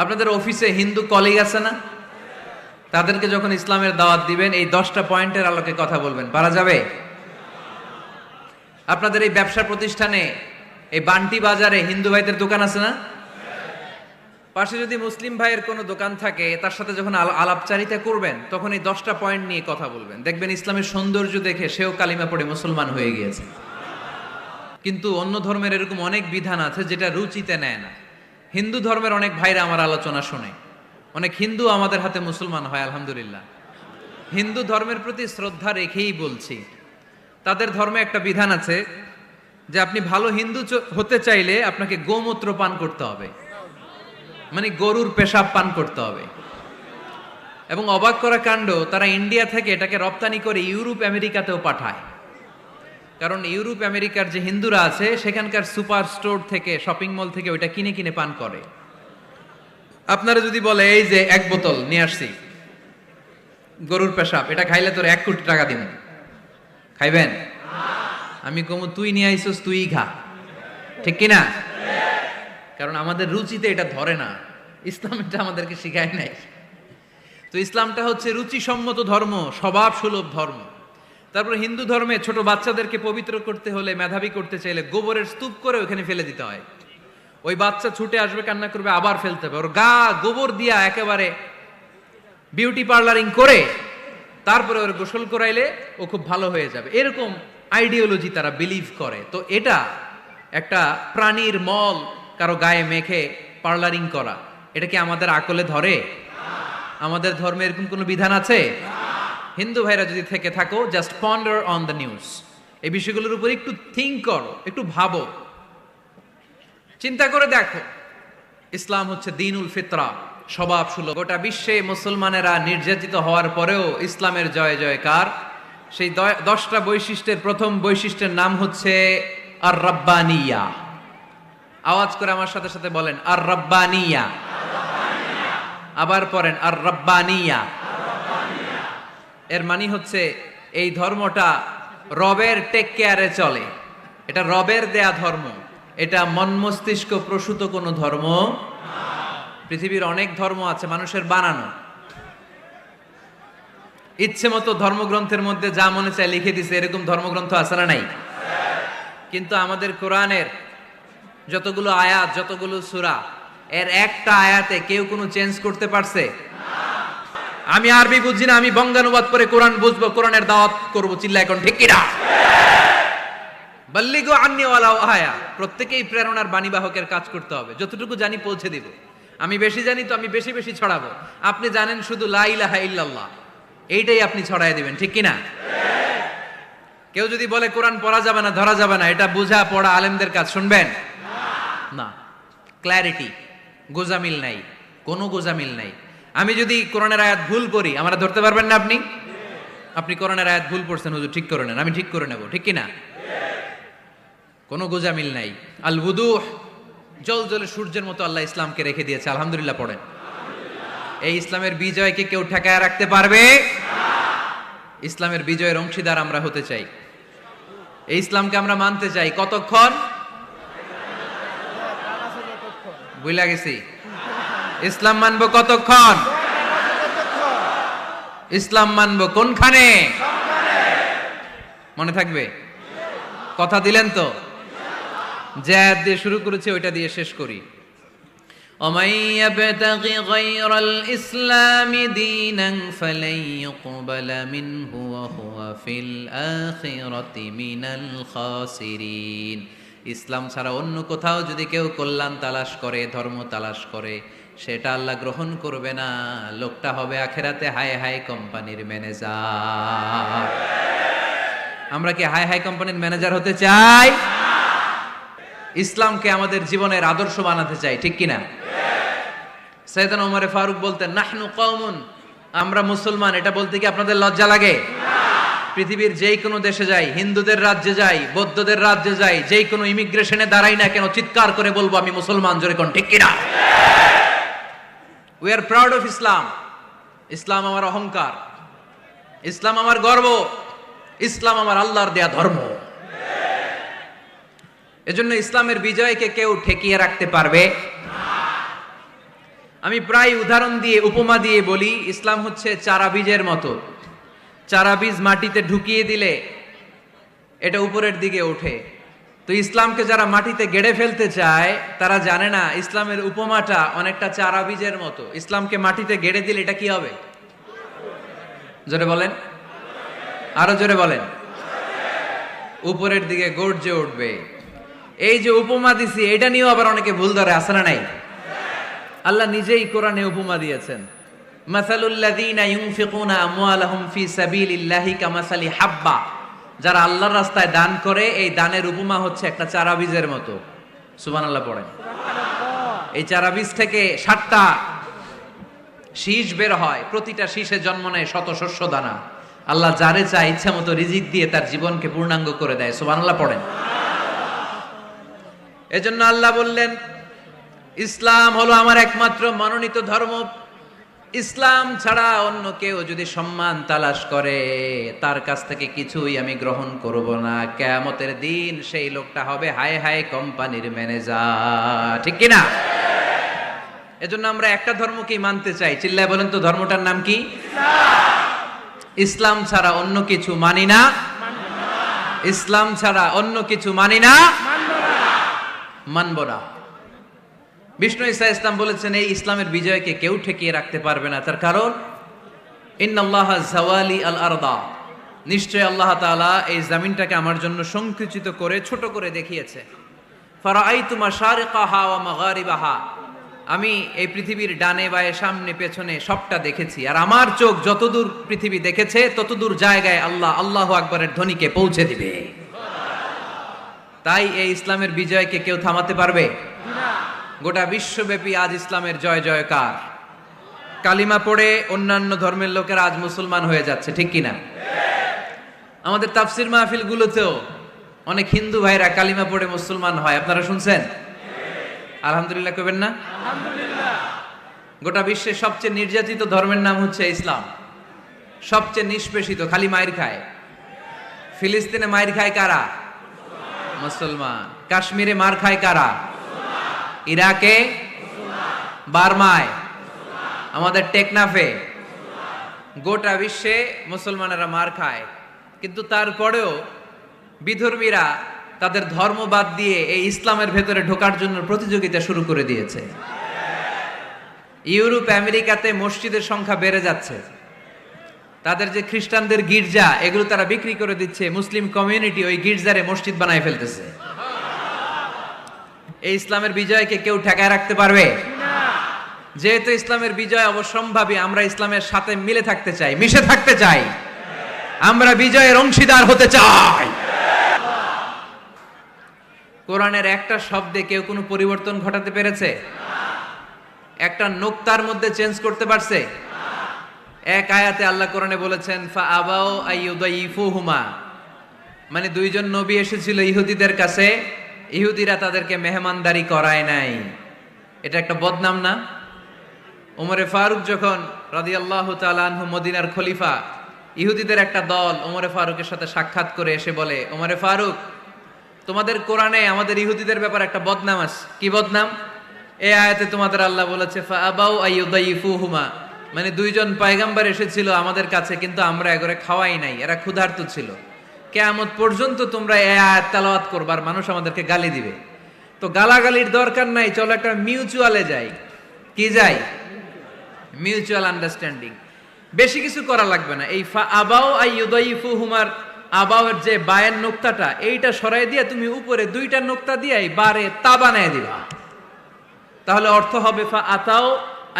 আপনাদের অফিসে হিন্দু কলিগ আছে না? তাদেরকে যখন ইসলামের দাওয়াত দিবেন এই 10টা পয়েন্টের আলোকে কথা বলবেন, পারা যাবে? আপনাদের এই ব্যবসা প্রতিষ্ঠানে, এই বান্টি বাজারে হিন্দু ভাইদের দোকান আছে না? পাশে যদি মুসলিম ভাইয়ের কোনো দোকান থাকে, তার সাথে যখন আলাপচারিতা করবেন তখন এই 10টা পয়েন্ট নিয়ে কথা বলবেন। দেখবেন ইসলামের সৌন্দর্য দেখে সেও কালিমা পড়ে মুসলমান হয়ে গিয়েছে। কিন্তু অন্য ধর্মের এরকম অনেক বিধান আছে যেটা রুচিতে নেয় না। হিন্দু ধর্মের অনেক ভাইরা আমার আলোচনা শোনে, অনেক হিন্দু আমাদের হাতে মুসলমান হয়, আলহামদুলিল্লাহ। হিন্দু ধর্মের প্রতি শ্রদ্ধা রেখেই বলছি, তাদের ধর্মে একটা বিধান আছে যে আপনি ভালো হিন্দু হতে চাইলে আপনাকে গোমূত্র পান করতে হবে, মানে গরুর পেশাব পান করতে হবে। এবং অবাক করা কাণ্ড, তারা ইন্ডিয়া থেকে এটাকে রপ্তানি করে ইউরোপ আমেরিকাতেও পাঠায়। কারণ ইউরোপ আমেরিকার যে হিন্দুরা আছে সেখানকার সুপার স্টোর থেকে, শপিং মল থেকে ওইটা কিনে কিনে পান করে। আপনারা যদি বলে এই যে 1 বোতল নিয়ে আসছি গরুর পেশাব, এটা খাইলে তোর 1 কোটি টাকা দিব, খাইবেন? আমি কমু তুই নিয়ে আইসস, তুই খা, ঠিক কিনা? কারণ আমাদের রুচিতে এটা ধরে না, ইসলাম এটা আমাদেরকে শিখায় নাই। তো ইসলামটা হচ্ছে রুচিসম্মত ধর্ম, স্বভাব সুলভ ধর্ম। তারপর হিন্দু ধর্মে ছোট বাচ্চাদেরকে পবিত্র করতে হলে, মেধাবী করতে চাইলে গোবরের স্তূপ করে ওখানে ফেলে দিতে হয়। ওই বাচ্চা ছুটে আসবে, কান্না করবে, আবার ফেলতে হবে। ওর গা গোবর দিয়া একেবারে বিউটি পার্লারিং করে তারপরে ওর গোসল করাইলে ও খুব ভালো হয়ে যাবে, এরকম আইডিওলজি তারা বিলিভ করে। তো এটা একটা প্রাণীর মল কারো গায়ে মেখে পার্লারিং করা, এটা কি আমাদের আকলে ধরে? আমাদের ধর্মে এরকম কোনো বিধান আছে? হিন্দু ভাইরা যদি থেকে থাকো, just ponder on the news, এই বিষয়গুলোর উপর একটু থিঙ্ক করো, একটু ভাবো, চিন্তা করে দেখো। ইসলাম হচ্ছে দ্বীনুল ফিতরা, স্বভাব সুলভ। গোটা বিশ্বে মুসলমানেরা নির্যাতিত হওয়ার পরেও ইসলামের জয় জয়কার। সেই 10টা বৈশিষ্ট্যের প্রথম বৈশিষ্ট্যের নাম হচ্ছে আর রাব্বানিয়া। আওয়াজ করে আমার সাথে সাথে বলেন আর রাব্বানিয়া। আবার পড়েন আর রাব্বানিয়া। এর মানে হচ্ছে এই ধর্মটা রবের টেক কেয়ারে চলে, এটা রবের দেয়া ধর্ম, এটা মন মস্তিষ্ক প্রসূত কোনো ধর্ম। পৃথিবীর অনেক ধর্ম আছে মানুষের বানানো, ইচ্ছে মতো ধর্মগ্রন্থের মধ্যে যা মনে চায় লিখে দিছে, এরকম ধর্মগ্রন্থ আছে না নাই? কিন্তু আমাদের কোরআনের যতগুলো আয়াত, যতগুলো সূরা, এর একটা আয়াতে কেউ কোনো চেঞ্জ করতে পারছে? আমি আরবি বুঝি না, আমি বঙ্গানুবাদ করে কোরআন বুঝবো, কোরআনের দাওয়াত করবো, চিল্লা এখন ঠিক কিনা? বাল্লিগু আন্নি ওয়ালাউ আয়া। প্রত্যেকেই প্রেরণার বাণীবাহকের কাজ করতে হবে, যতটুকু জানি পৌঁছে দিব। আমি বেশি জানি তো আমি বেশি বেশি ছড়াবো। আপনি জানেন শুধু লা ইলাহা ইল্লাল্লাহ, এইটাই আপনি ছড়ায় দিবেন, ঠিক কিনা? কেউ যদি বলে কোরআন পড়া যাবে না, ধরা যাবে না, এটা বুঝা পড়া আলেমদের কাজ, শুনবেন না। ক্ল্যারিটি, গোজামিল নাই, কোনো গোজামিল নাই। আমি যদি কোরআনের আয়াত ভুল পড়ি, আমরা ধরতে পারবেন না আপনি? আপনি কোরআনের আয়াত ভুল পড়ছেন, হুজুর ঠিক করে নেন, আমি ঠিক করে নেব, ঠিক কিনা? কোনো গোজামিল নাই। আল বুদুহ, জল জলে সূর্যের মতো আল্লাহ ইসলামকে রেখে দিয়েছে, আলহামদুলিল্লাহ পড়েন। এই ইসলামের বিজয়কে কেউ ঠেকায় রাখতে পারবে? ইসলামের বিজয়ের অংশীদার আমরা হতে চাই, এই ইসলামকে আমরা মানতে চাই। কতক্ষণ? বুঝলা গেছি। ইসলাম মানবো কতক্ষণ? ইসলাম মানবো কোনখানে? মনে থাকবে? কথা দিলেন তো? যে আয়াত দিয়ে শুরু করেছে ওইটা দিয়ে শেষ করি। ওমাই ইয়াবতাগি গায়রাল ইসলামি দীনান ফালাই ইউকবালা মিনহু ওয়া হুয়া ফিল আখিরাতি মিনাল খাসিরিন। ইসলাম ছাড়া অন্য কোথাও যদি কেউ কল্যাণ তালাশ করে, ধর্ম তালাশ করে, সেটা আল্লাহ গ্রহণ করবে না। লোকটা হবে আখিরাতে হাই হাই কোম্পানির ম্যানেজার। আমরা কি হাই হাই কোম্পানির ম্যানেজার হতে চাই? ইসলামকে আমাদের জীবনের আদর্শ বানাতে চাই, ঠিক কিনা? সাইয়েদনা ওমর ফারুক বলতেন নাহনু কওমুন, আমরা মুসলমান। এটা বলতে কি আপনাদের লজ্জা লাগে? পৃথিবীর যেই কোনো দেশে যাই, হিন্দুদের রাজ্যে যাই, বৌদ্ধদের রাজ্যে যাই, যেই কোনো ইমিগ্রেশনে দাঁড়াই না কেন, চিৎকার করে বলবো আমি মুসলমান, জোরে কোন ঠিক কিনা? We are proud of Islam. ইসলাম আমার অহংকার, ইসলাম আমার গর্ব, ইসলাম আমার আল্লাহর দেয়া ধর্ম। এজন্য ইসলামের বিজয়কে কেউ ঠেকিয়ে রাখতে পারবে? আমি প্রায় উদাহরণ দিয়ে উপমা দিয়ে বলি, ইসলাম হচ্ছে চারা বীজের মতো। চারা বীজ মাটিতে ঢুকিয়ে দিলে এটা উপরের দিকে ওঠে। তো ইসলামকে যারা মাটিতে গেড়ে ফেলতে চায় তারা জানে না ইসলামের উপমাটা অনেকটা চারা বীজের মতো। ইসলামকে মাটিতে গেড়ে দিলে এটা কি হবে? জোরে বলেন, আরো জোরে বলেন। উপরের দিকে গর্জে উঠবে। এই যে উপমা দিছি, এটা নিয়েও আবার অনেকে ভুল ধরে, আছে না নাই? আল্লাহ নিজেই কোরআনে উপমা দিয়েছেন। মাসালুল লাযীনা ইউনফিকুনা আমওয়ালাহুম ফি সাবিলিল্লাহি কামাসালি হাব্বা, যারা আল্লাহর রাস্তায় দান করে এই দানের উপমা হচ্ছে একটা চারা বীজের মতো। সুবহানাল্লাহ পড়েন। এই চারা বীজ থেকে 7টা শীষ বের হয়, প্রতিটা শীষে জন্ম নেয় শত শস্য দানা। আল্লাহ যারে চায় ইচ্ছা মতো রিজিক দিয়ে তার জীবনকে পূর্ণাঙ্গ করে দেয়। সুবহানাল্লাহ পড়েন। এজন্য আল্লাহ বললেন, ইসলাম হলো আমার একমাত্র মনোনীত ধর্ম। ইসলাম ছাড়া অন্য কেউ যদি সম্মান তালাশ করে তার কাছ থেকে কিছুই আমি গ্রহণ করব না। কিয়ামতের দিন সেই লোকটা হবে হায় হায় কোম্পানির ম্যানেজার, ঠিক কি না? এজন্য আমরা একটা ধর্মকেই মানতে চাই। চিল্লায় বলেন তো, ধর্মটার নাম কি? ইসলাম ছাড়া অন্য কিছু মানি না। ইসলাম ছাড়া অন্য কিছু মানি না, মানব না। বিষ্ণু ঈসা ইসলাম বলেছেন এই ইসলামের বিজয়কে কেউ ঠেকিয়ে রাখতে পারবে না। তার কারণ ইন্নাল্লাহা যাওয়ালি আল আরদা, নিশ্চয় আল্লাহ তাআলা এই জমিনটাকে আমার জন্য সংকুচিত করে ছোট করে দেখিয়েছে। ফারাআইতু মাশারিকাহা ওয়া মাগারিবাহা, আমি এই পৃথিবীর ডানে বায়ে সামনে পেছনে সবটা দেখেছি। আর আমার চোখ যতদূর পৃথিবী দেখেছে ততদূর জায়গায় আল্লাহ আল্লাহু আকবারের ধ্বনিকে পৌঁছে দিবে। তাই এই ইসলামের বিজয়কে কেউ থামাতে পারবে না। গোটা বিশ্বব্যাপী আজ ইসলামের জয় জয়কার। কালিমা পড়ে অন্যান্য ধর্মের লোকেরা আজ মুসলমান হয়ে যাচ্ছে, ঠিক কিনা? আমাদের তাফসির মাহফিল গুলোতেও অনেক হিন্দু ভাইরা কালিমা পড়ে মুসলমান হয়, আপনারা শুনছেন? আলহামদুলিল্লাহ কইবেন না? আলহামদুলিল্লাহ। গোটা বিশ্বের সবচেয়ে নির্যাতিত ধর্মের নাম হচ্ছে ইসলাম। সবচেয়ে নিষ্পেষিত, খালি মায়ের খায়। ফিলিস্তিনে মায়ের খায় কারা? মুসলমান। কাশ্মীরে মার খায় কারা? ইরাকে, বার্মায়, আমাদের টেকনাফে, গোটা বিশ্বে মুসলমানেরা মার খায়। কিন্তু তারপরেও বিধর্মীরা তাদের ধর্ম বাদ দিয়ে এই ইসলামের ভেতরে ঢোকার জন্য প্রতিযোগিতা শুরু করে দিয়েছে। ইউরোপ আমেরিকাতে মসজিদের সংখ্যা বেড়ে যাচ্ছে। তাদের যে খ্রিস্টানদের গির্জা, এগুলো তারা বিক্রি করে দিচ্ছে। মুসলিম কমিউনিটি ওই গির্জারে মসজিদ বানায় ফেলতেছে। এই ইসলামের বিজয়কে কেউ ঠেকায় রাখতে পারবে না। যেহেতু ইসলামের বিজয় অবশ্যম্ভাবী, আমরা ইসলামের সাথে মিলে থাকতে চাই, মিশে থাকতে চাই। আমরা বিজয়ের অংশীদার হতে চাই। কোরআনের একটা শব্দে কেউ কোনো পরিবর্তন ঘটাতে পেরেছে? একটা নোক্তার মধ্যে চেঞ্জ করতে পারছে? এক আয়াতে আল্লাহ কোরআনে বলেছেন ফা আবাউ আইয়ুদাইফুহুমা, মানে দুইজন নবী এসেছিল ইহুদিদের কাছে, ইহুদিরা তাদেরকে মেহমানদারি করায় নাই। এটা একটা বদনাম না? ওমরে ফারুক যখন রাদিয়াল্লাহু তাআলা আনহু মদিনার খলিফা, ইহুদিদের একটা দল ওমরে ফারুকের সাথে সাক্ষাৎ করে এসে বলে, ওমরে ফারুক, তোমাদের কোরআনে আমাদের ইহুদিদের ব্যাপারে একটা বদনাম আছে। কি বদনাম? এই আয়াতে তোমাদের আল্লাহ বলেছে ফা আবাউ আইয়ুদাইফুহুমা, মানে দুইজন পয়গম্বর এসেছিল আমাদের কাছে কিন্তু আমরা এগরে খাওয়াই নাই, এরা ক্ষুধার্ত ছিল। কিয়ামত পর্যন্ত তোমরা এই আয়াত তেলাওয়াত করবার, মানুষ আমাদেরকে গালি দিবে। তো গালাগালির দরকার নাই, চলো একটা মিউচুয়ালে যাই। কি যাই? Mutual understanding. বেশি কিছু করা লাগবে না। এই ফা আবাউ আইয়ুদাইফুহুমার আবাউয়ের যে বায়ের নোক্তাটা, এইটা সরাই দিয়ে তুমি উপরে দুইটা নোক্তা দিয়ে বারে তা বানায় দিবা। তাহলে অর্থ হবে ফা আতাও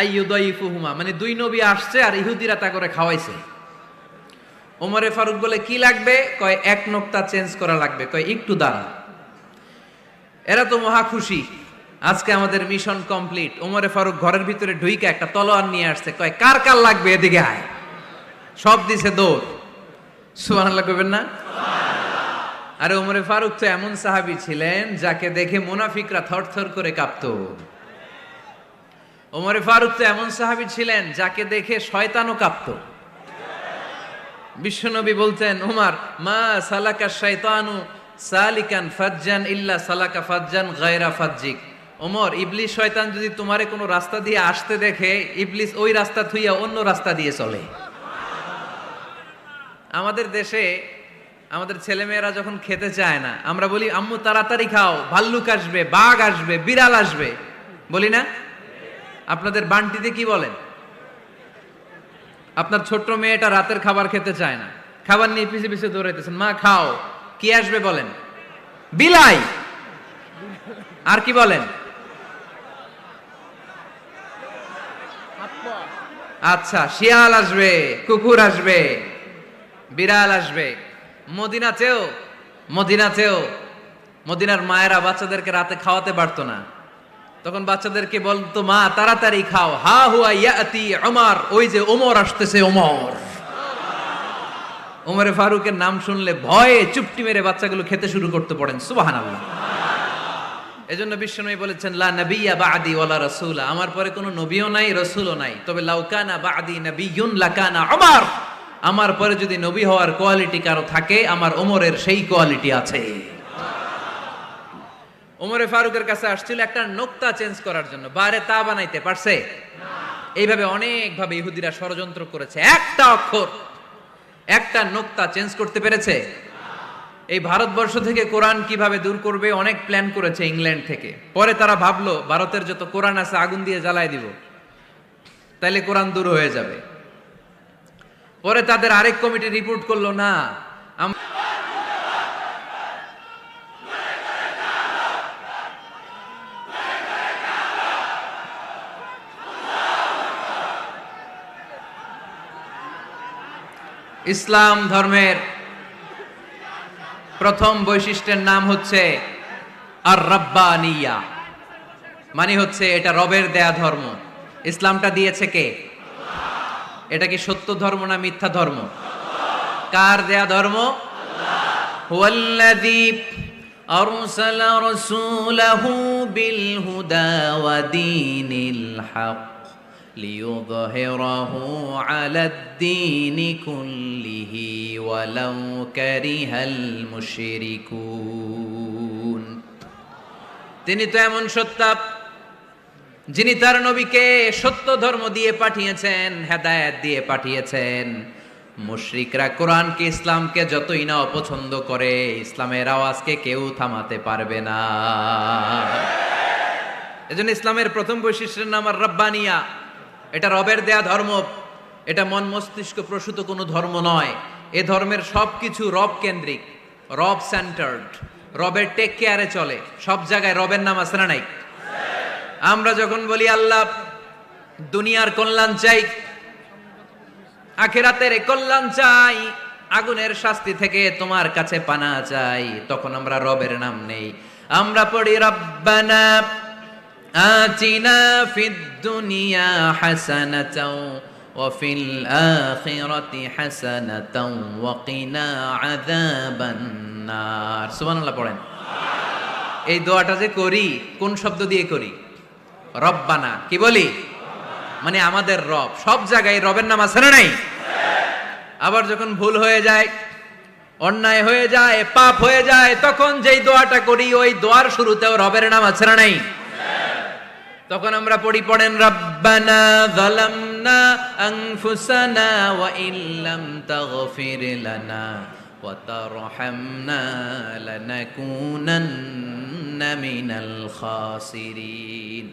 আইয়ুদাইফুহুমা, মানে দুই নবী আসছে আর ইহুদিরা তা করে খাওয়াইছে। ওমরে ফারুক বলে কি লাগবে? কয় এক নোক্তা চেঞ্জ করা লাগবে। কয় একটু দাঁড়া। এরা তো মহা খুশি, আজকে আমাদের মিশন কমপ্লিট। ওমরে ফারুক ঘরের ভিতরে ঢুইকা একটা তলোয়ার নিয়ে আসছে। কয় কার কার লাগবে এদিকে আয়। সব দিছে দৌড়। সুবহানাল্লাহ কইবেন না? আরে ওমরে ফারুক তো এমন সাহাবী ছিলেন যাকে দেখে মুনাফিকরা থরথর করে কাঁপতো। ওমরে ফারুক তো এমন সাহাবী ছিলেন যাকে দেখে শয়তানও কাঁপতো। বিশ্বনবী বলতেন, ওমর মা সালাকা শাইতানু সালিকান ফাজ্জান ইল্লা সালাকা ফাজ্জান গায়রা ফাজ্জিক। ওমর, ইবলিস শয়তান যদি তোমারে কোনো রাস্তা দিয়ে আসতে দেখে, ইবলিস ওই রাস্তা থুইয়া অন্য রাস্তা দিয়ে চলে। আমাদের দেশে আমাদের ছেলেমেয়েরা যখন খেতে চায় না, আমরা বলি আম্মু তাড়াতাড়ি খাও, ভাল্লুক আসবে, বাঘ আসবে, বিড়াল আসবে, বলি না? আপনাদের বান্টিতে কি বলেন? আপনার ছোট্ট মেয়েটা রাতের খাবার খেতে চায় না, খাবার নিয়ে পিছে পিছে দৌড়াইতেছেন, মা খাও, কি আসবে বলেন? বিলাই। আর কি বলেন? আচ্ছা, শিয়াল আসবে, কুকুর আসবে, বিড়াল আসবে। মদিনাতেও মদিনার মায়েরা বাচ্চাদেরকে রাতে খাওয়াতে পারতো না, তখন বাচ্চাদেরকে বলতো, মা তাড়াতাড়ি খাও, হা হুয়া ইয়াতি ওমর, ওই যে ওমর আসতেছে। ওমরে ফারুকের নাম শুনলে ভয়ে চুপটি মেরে বাচ্চাগুলো খেতে শুরু করতে পড়েন। সুবহানাল্লাহ। এজন্য বিশ্বনবী বলেছেন, লা নাবিয়্যা বা'দি ওয়ালা রাসূলা, আমার পরে কোনো নবীও নাই, রাসূলও নাই, তবে লাউ কানা বা'দি নাবিয়্যুন লাকানা ওমর, আমার পরে যদি নবী হওয়ার কোয়ালিটি কারো থাকে, আমার ওমরের সেই কোয়ালিটি আছে। ওমরে ফারুকের কাছে আসছিল একটা নোক্তা চেঞ্জ করার জন্য, বারে তা বানাইতে পারছে? এইভাবে অনেক ভাবে ইহুদিরা ষড়যন্ত্র করেছে, একটা অক্ষর, একটা নোক্তা চেঞ্জ করতে পেরেছে? এই ভারতবর্ষ থেকে কোরআন কিভাবে দূর করবে অনেক প্ল্যান করেছে ইংল্যান্ড থেকে। পরে তারা ভাবলো ভারতের যত কোরআন আছে আগুন দিয়ে জ্বালায় দিব, তাইলে কোরআন দূর হয়ে যাবে। পরে তাদের আরেক কমিটি রিপোর্ট করলো, না, ইসলাম ধর্মের প্রথম বৈশিষ্ট্যের নাম হচ্ছে আর রাব্বানিয়া, মানে হচ্ছে এটা রবের দেয়া ধর্ম। ইসলামটা দিয়েছে কে? এটা কি সত্য ধর্ম না মিথ্যা ধর্ম? কার দেয়া ধর্ম? হুয়াল্লাযী আরসালা রাসূলাহু বিল হুদা ওয়া দীনিল হক লিইয়ুযহিরাহু আলাদ-দীনি কুল্লিহি ওয়ালাউ কারিহাল মুশরিকুন। তিনি তো এমন সত্তা যিনি তার নবীকে সত্য ধর্ম দিয়ে পাঠিয়েছেন, হেদায়েত দিয়ে পাঠিয়েছেন। মুশরিকরা কোরআনকে, ইসলামকে যতই না অপছন্দ করে, ইসলামের আওয়াজকে কেউ থামাতে পারবে না। এজন্য ইসলামের প্রথম বৈশিষ্ট্যের নাম আর রাব্বানিয়া, এটা রবের দেয়া ধর্ম, এটা মন মস্তিষ্ক প্রসূত কোনো ধর্ম নয়। এ ধর্মের সবকিছু রব কেন্দ্রিক, রব সেন্টার্ড, রবের টেক কেয়ারে চলে। সব জায়গায় রবের নাম আছে না নাই? আমরা যখন বলি আল্লাহ দুনিয়ার কল্যাণ চাই, আখিরাতের কল্যাণ চাই, আগুনের শাস্তি থেকে তোমার কাছে পানা চাই, তখন আমরা রবের নাম নেই। আমরা পড়ি রব্বানা আতিনা ফিদ দুনিয়া হাসানাতাও ওয়া ফিল আখিরাতি হাসানাতাও ওয়া কিনা আযাবান নার। সুবহানাল্লাহ পড়েন। এই দোয়াটা যে করি, কোন শব্দ দিয়ে করি? রব্বানা। কি বলি? মানে আমাদের রব। সব জায়গায় রবের নাম আছে না নাই? আবার যখন ভুল হয়ে যায়, অন্যায় হয়ে যায়, পাপ হয়ে যায়, তখন যেই দোয়াটা করি, ওই দোয়ার শুরুতেও রবের নাম আছে না নাই? তখন আমরা পড়েন রব্বানা যালামনা আনফুসানা ওয়া ইল্লাম তাগফির লানা ওয়া তারহামনা লানাকুনান্না মিনাল খাসিরিন।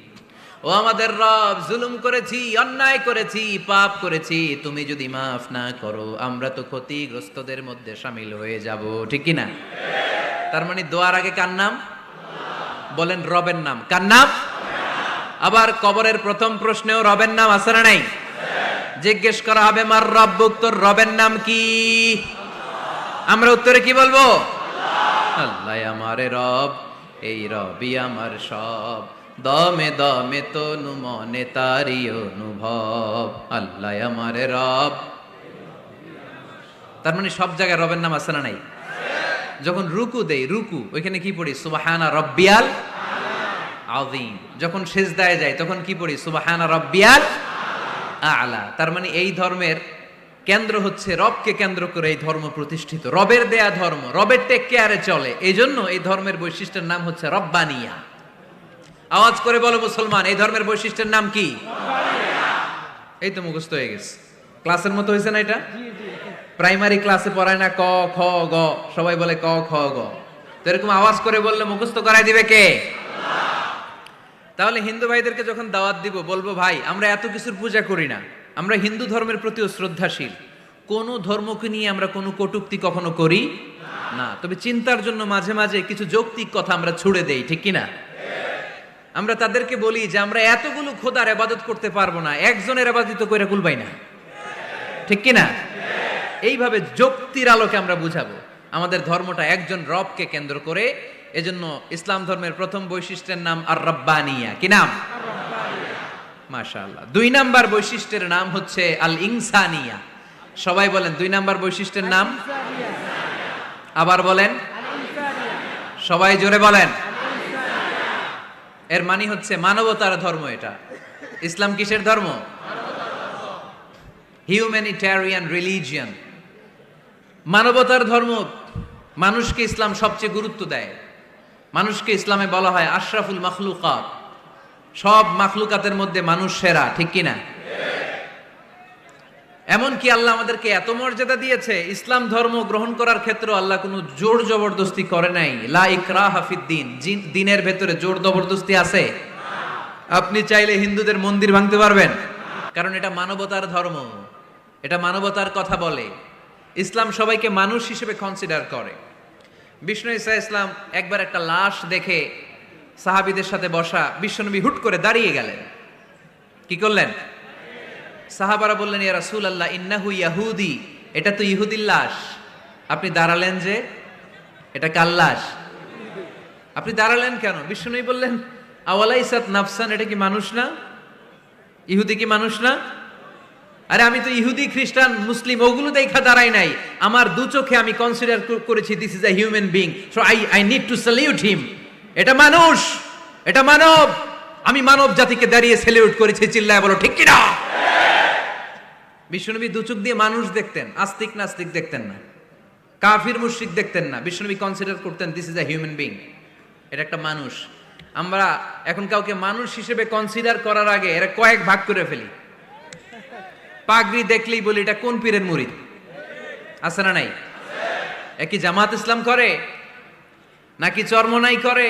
ও আমাদের রব, জুলুম করেছি, অন্যায় করেছি, পাপ করেছি, তুমি যদি মাফ না করো আমরা তো ক্ষতিগ্রস্তদের মধ্যে শামিল হয়ে যাব। ঠিক কি না? তার মানে দোয়ার আগে কার নাম? বলেন রবের নাম। কার নাম? আবার কবরের প্রথম প্রশ্নেও রবের নাম আছে না নাই? জিজ্ঞেস করা হবে মার রব্বুক, তোর রবের নাম কি? আমরা উত্তরে কি বলবো? আল্লাহ আমারে রব, এই রবই আমার সব, দমে দমে তনু মনে তারি অনুভব, আল্লাহ আমারে রব। তার মানে সব জায়গায় রবের নাম আছে না নাই? যখন রুকু দেই, রুকু ওইখানে কি পড়ি? সুবহানা রব্বিয়াল আযীম। যখন সিজদায় যাই তখন কি পড়ি? সুবহানা রব্বিয়াল আ'লা। তার মানে এই ধর্মের কেন্দ্র হচ্ছে রবকে কেন্দ্র করে এই ধর্ম প্রতিষ্ঠিত, রবের দেয়া ধর্ম, রবের টেক কেয়ারে চলে। এই জন্য এই ধর্মের বৈশিষ্ট্যের নাম হচ্ছে রব্বানিয়া। আওয়াজ করে বলো মুসলমান, এই ধর্মের বৈশিষ্ট্যের নাম কি? এই তো মুখস্থ হয়ে গেছে। ক্লাসের মতো হয়েছে না এটা? প্রাইমারি ক্লাসে পড়ায় না ক খ গ, সবাই বলে ক খ গ। তো এরকম আওয়াজ করে বললে মুখস্থ করাই দিবে কে? তাহলে হিন্দু ভাইদেরকে যখন দাওয়াত দিব, বলবো ভাই আমরা এত কিছুর পূজা করি না, আমরা হিন্দু ধর্মের প্রতিও শ্রদ্ধাশীল, কোন ধর্মকে নিয়ে আমরা কোনো কটূক্তি কখনো করি না, তবে চিন্তার জন্য মাঝে মাঝে কিছু যৌক্তিক কথা আমরা ছুড়ে দেই, ঠিক কিনা? আমরা তাদেরকে বলি যে আমরা এতগুলো খোদার ইবাদত করতে পারবো না, একজনের ইবাদত কইরা কুলবাই না, ঠিক কিনা? এইভাবে যুক্তির আলোকে আমরা বুঝাবো আমাদের ধর্মটা একজন রবকে কেন্দ্র করে। এজন্য ইসলাম ধর্মের প্রথম বৈশিষ্ট্যের নাম আর রাব্বানিয়া। কি নাম? মাশাআল্লাহ। 2 নাম্বার বৈশিষ্ট্যের নাম হচ্ছে আল ইনসানিয়া। সবাই বলেন 2 নাম্বার বৈশিষ্ট্যের নাম। আবার বলেন, সবাই জোরে বলেন। এর মানে হচ্ছে মানবতার ধর্ম। এটা ইসলাম কিসের ধর্ম? হিউম্যানিটেরিয়ান রিলিজিয়ন, মানবতার ধর্ম। মানুষকে ইসলাম সবচেয়ে গুরুত্ব দেয়। মানুষকে ইসলামে বলা হয় আশরাফুল মাখলুকাত, সব মাখলুকাতের মধ্যে মানুষ সেরা, ঠিক কিনা? এমনকি আল্লাহ আমাদেরকে এত মর্যাদা দিয়েছে, ইসলাম ধর্ম গ্রহণ করার ক্ষেত্রে আল্লাহ কোনো জোর জবরদস্তি করে নাই। লা ইকরাহা ফিদ্দিন, দিনের ভেতরে জোর জবরদস্তি আছে? আপনি চাইলে হিন্দুদের মন্দির ভাঙতে পারবেন, কারণ এটা মানবতার ধর্ম, এটা মানবতার কথা বলে। ইসলাম সবাইকে মানুষ হিসেবে কনসিডার করে। বিষ্ণু ঈসা ইসলাম একবার একটা লাশ দেখে সাহাবীদের সাথে বসা, বিশ্বনবী হুট করে দাঁড়িয়ে গেলেন। কি করলেন? সাহাবারা বললেন, ইয়া রাসূলুল্লাহ ইন্নাহু ইয়াহুদি, এটা তো ইহুদির লাশ। আপনি দাঁড়ালেন যে, এটা কার লাশ? আপনি দাঁড়ালেন কেন? বিষ্ণুনবী বললেন, আওয়ালাইসাত নাফসান, এটা কি মানুষ না? ইহুদি কি মানুষ না? আরে আমি তো ইহুদি, খ্রিস্টান, মুসলিম ওগুলো দেখা দাঁড়াই নাই, আমার দু চোখে আমি কনসিডার করেছি this is a human being, so I need to salute হিম। এটা মানুষ, এটা মানব, আমি মানব জাতিকে দাঁড়িয়ে স্যালিউট করেছি। চিল্লায় বলো ঠিক কিনা? বিশ্বনবী দু চোখ দিয়ে মানুষ দেখতেন, আস্তিক নাস্তিক দেখতেন না, কাফির মুশরিক দেখতেন না। বিশ্বনবী কনসিডার করতেন this is a human being, এটা একটা মানুষ। আমরা এখন কাউকে মানুষ হিসেবে কনসিডার করার আগে এরা কয়েক ভাগ করে ফেলি। পাগড়ি দেখলেই বলি এটা কোন পীরের মুরিদ, আছে না নাই? একই জামাত ইসলাম করে, নাকি চরমনাই করে,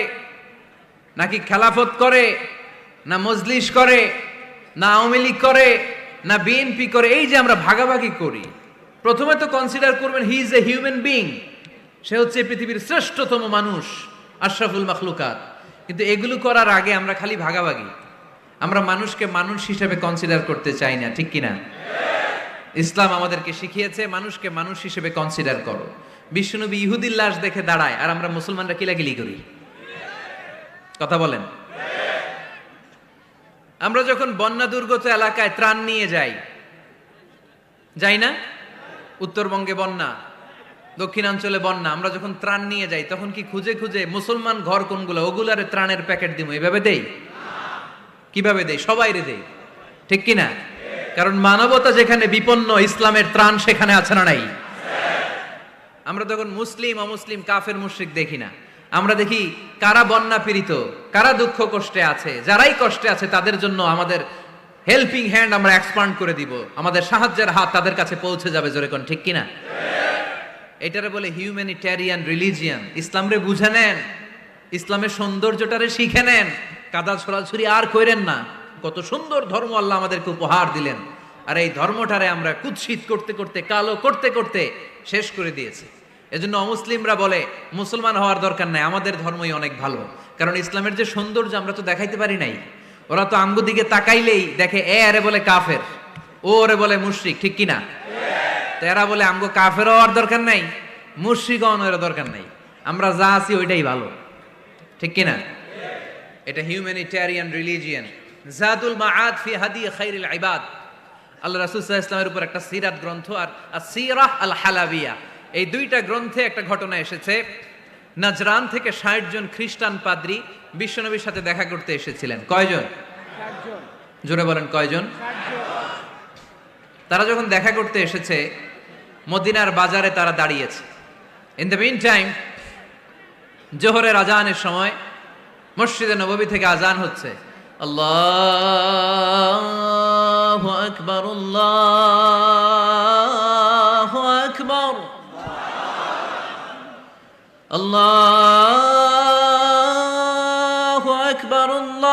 নাকি খেলাফত করে, না মজলিস করে, না আওয়ামী লীগ করে, না বিএনপি করে? এই যে আমরা ভাগাভাগি করি, প্রথমে তো কনসিডার করবেন he is a human being, সে হচ্ছে পৃথিবীর শ্রেষ্ঠতম মানুষ, আশরাফুল মাখলুকাত। কিন্তু এগুলো করার আগে আমরা খালি ভাগাভাগি, আমরা মানুষকে মানুষ হিসেবে কনসিডার করতে চাই না, ঠিক কিনা? ইসলাম আমাদেরকে শিখিয়েছে মানুষকে মানুষ হিসেবে কনসিডার করো। বিশ্বনবী ইহুদির লাশ দেখে দাঁড়ায়, আর আমরা মুসলমানরা কিলাকিলি করি। কথা বলেন। আমরা যখন বন্যা দুর্গত এলাকায় ত্রাণ নিয়ে যাই না? উত্তরবঙ্গে বন্যা, দক্ষিণাঞ্চলে বন্যা, আমরা যখন ত্রাণ নিয়ে যাই তখন কি খুঁজে খুঁজে মুসলমান ঘর কোনগুলো ওগুলারে ত্রাণের প্যাকেট দিব এভাবে দেই? কিভাবে দেই? সবাইরে দেই, ঠিক কিনা? কারণ মানবতা যেখানে বিপন্ন, ইসলামের ত্রাণ সেখানে আছে না নাই? আমরা তখন মুসলিম অমুসলিম কাফের মুশরিক দেখি না, আমরা দেখি কারা বন্যা পীড়িত, কারা দুঃখ কষ্টে আছে, যারাই কষ্টে আছে তাদের জন্য আমাদের হেল্পিং হ্যান্ড আমরা এক্সপান্ড করে দিব, আমাদের সাহায্যের হাত তাদের কাছে পৌঁছে যাবে। জোরে কোন ঠিক কিনা? এটারে বলে হিউম্যানিটেরিয়ান রিলিজিয়ান। ইসলামরে বুঝে নেন, ইসলামের সৌন্দর্যটারে শিখে নেন, কাদা ছড়াছড়ি আর কইরেন না। কত সুন্দর ধর্ম আল্লাহ আমাদেরকে উপহার দিলেন, আর এই ধর্মটারে আমরা কুৎসিত করতে করতে, কালো করতে করতে শেষ করে দিয়েছি। এজন্য অমুসলিমরা বলে মুসলমান হওয়ার দরকার নাই, আমাদের ধর্মই অনেক ভালো। কারণ ইসলামের যে সৌন্দর্য আমরা তো দেখাইতে পারি নাই। ওরা তো আঙ্গু দিকে তাকাইলেই দেখে এ আরে বলে কাফের, ও ওরে বলে মুশরিক, ঠিক কিনা? তো এরা বলে আমগো কাফের হওয়ার দরকার নাই, মুশরিক হওয়ার দরকার নাই, আমরা যা আছি ওইটাই ভালো, ঠিক কিনা? এটা হিউম্যানিটেরিয়ান রিলিজিয়ান। জাদুল মাআদ ফি হাদি খাইরিল ইবাদ, আল্লাহ রাসূল সাল্লাল্লাহু আলাইহি ওয়াসাল্লামের উপর একটা সিরাত গ্রন্থ আর আসিরাহ আল হালাবিয়া, এই দুইটা গ্রন্থে একটা ঘটনা এসেছে। নাজরান থেকে ৬০ জন খ্রিস্টান পাদ্রী বিশ্বনবীর সাথে দেখা করতে এসেছিলেন। কয়জন? ৬০ জন। জোরে বলেন কয়জন? ৬০ জন। তারা যখন দেখা করতে এসেছে, মদিনার বাজারে তারা দাঁড়িয়েছে। ইন দ্য মিন টাইম জোহরের আজানের সময় মসজিদে নববী থেকে আজান হচ্ছে, আল্লাহু আকবার, আল্লাহু আকবার, আল্লাহু আকবার, আল্লাহু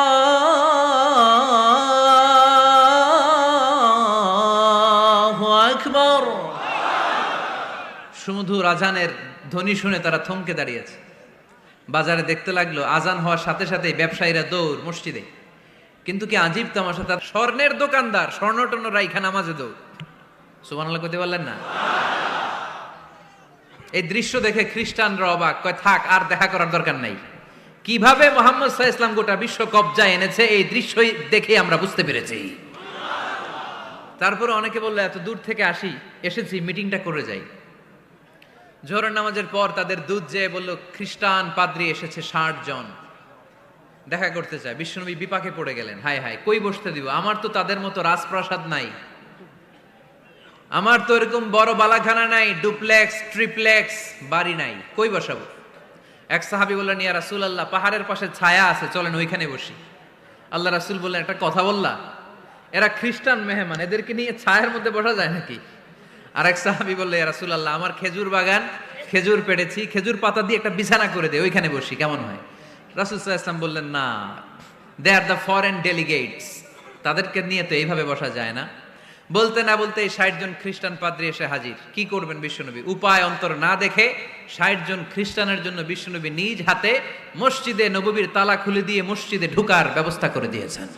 আকবার। সুমধুর আজানের ধ্বনি শুনে তারা থমকে দাঁড়িয়েছে। বাজারে দেখতে লাগলো আজান হওয়ার সাথে সাথে ব্যবসায়ীরা দৌড় মসজিদে। কিন্তু কি আজীব তামাশা, তার স্বর্ণের দোকানদার স্বর্ণ টর্ণ রাইখা নামাজে দৌড়। সুবহানাল্লাহ কইতে পারলেন না? এই দৃশ্য দেখে খ্রিস্টানরা অবাক, কয় থাক আর দেখা করার দরকার নাই। কিভাবে মুহাম্মদ সাল্লাল্লাহু আলাইহি ওয়াসাল্লাম গোটা বিশ্ব কবজায় এনেছে এই দৃশ্যই দেখে আমরা বুঝতে পেরেছি। তারপরে অনেকে বললো এত দূর থেকে এসেছি মিটিংটা করে যাই। জোহরের নামাজের পর তাদের দুধ যেয়ে বলল খ্রিস্টান পাদ্রী এসেছে 60 জন দেখা করতে চায়। বিশ্বনবী বিপাকে পড়ে গেলেন, হায় হায় কই বসতে দিব, আমার তো তাদের মতো রাজপ্রাসাদ নাই, আমার তো এরকম বড় বালাখানা নাই, ডুপ্লেক্স ট্রিপ্লেক্স বাড়ি নাই, কই বসাবো? এক সাহাবী বললেন, ইয়া রাসূলুল্লাহ পাহাড়ের পাশে ছায়া আছে, চলেন ওইখানে বসি। আল্লাহ রাসূল বললেন, একটা কথা বললা, এরা খ্রিস্টান মেহমান, এদেরকে নিয়ে ছায়ার মধ্যে বসা যায় নাকি? আরেক সাহাবী বলল, ইয়া রাসূলুল্লাহ আমার খেজুর বাগান, খেজুর পেড়েছি, খেজুর পাতা দিয়ে একটা বিছানা করে দে, ওইখানে বসি, কেমন হয়? রাসূল সাল্লাল্লাহু আলাইহি ওয়াসাল্লাম বললেন, না, দে আর দ্য ফরেন ডেলিগেটস, তাদেরকে নিয়ে তো এইভাবে বসা যায় না। বলতে না বলতে 60 জন খ্রিস্টান পাদ্রী এসে হাজির। কি করবেন বিশ্বনবী? উপায় অন্তর না দেখে 60 জন খ্রিস্টানের জন্য বিশ্বনবী নিজ হাতে মসজিদে নববীর তালা খুলে দিয়ে মসজিদে ঢোকার ব্যবস্থা করে দিয়েছেন।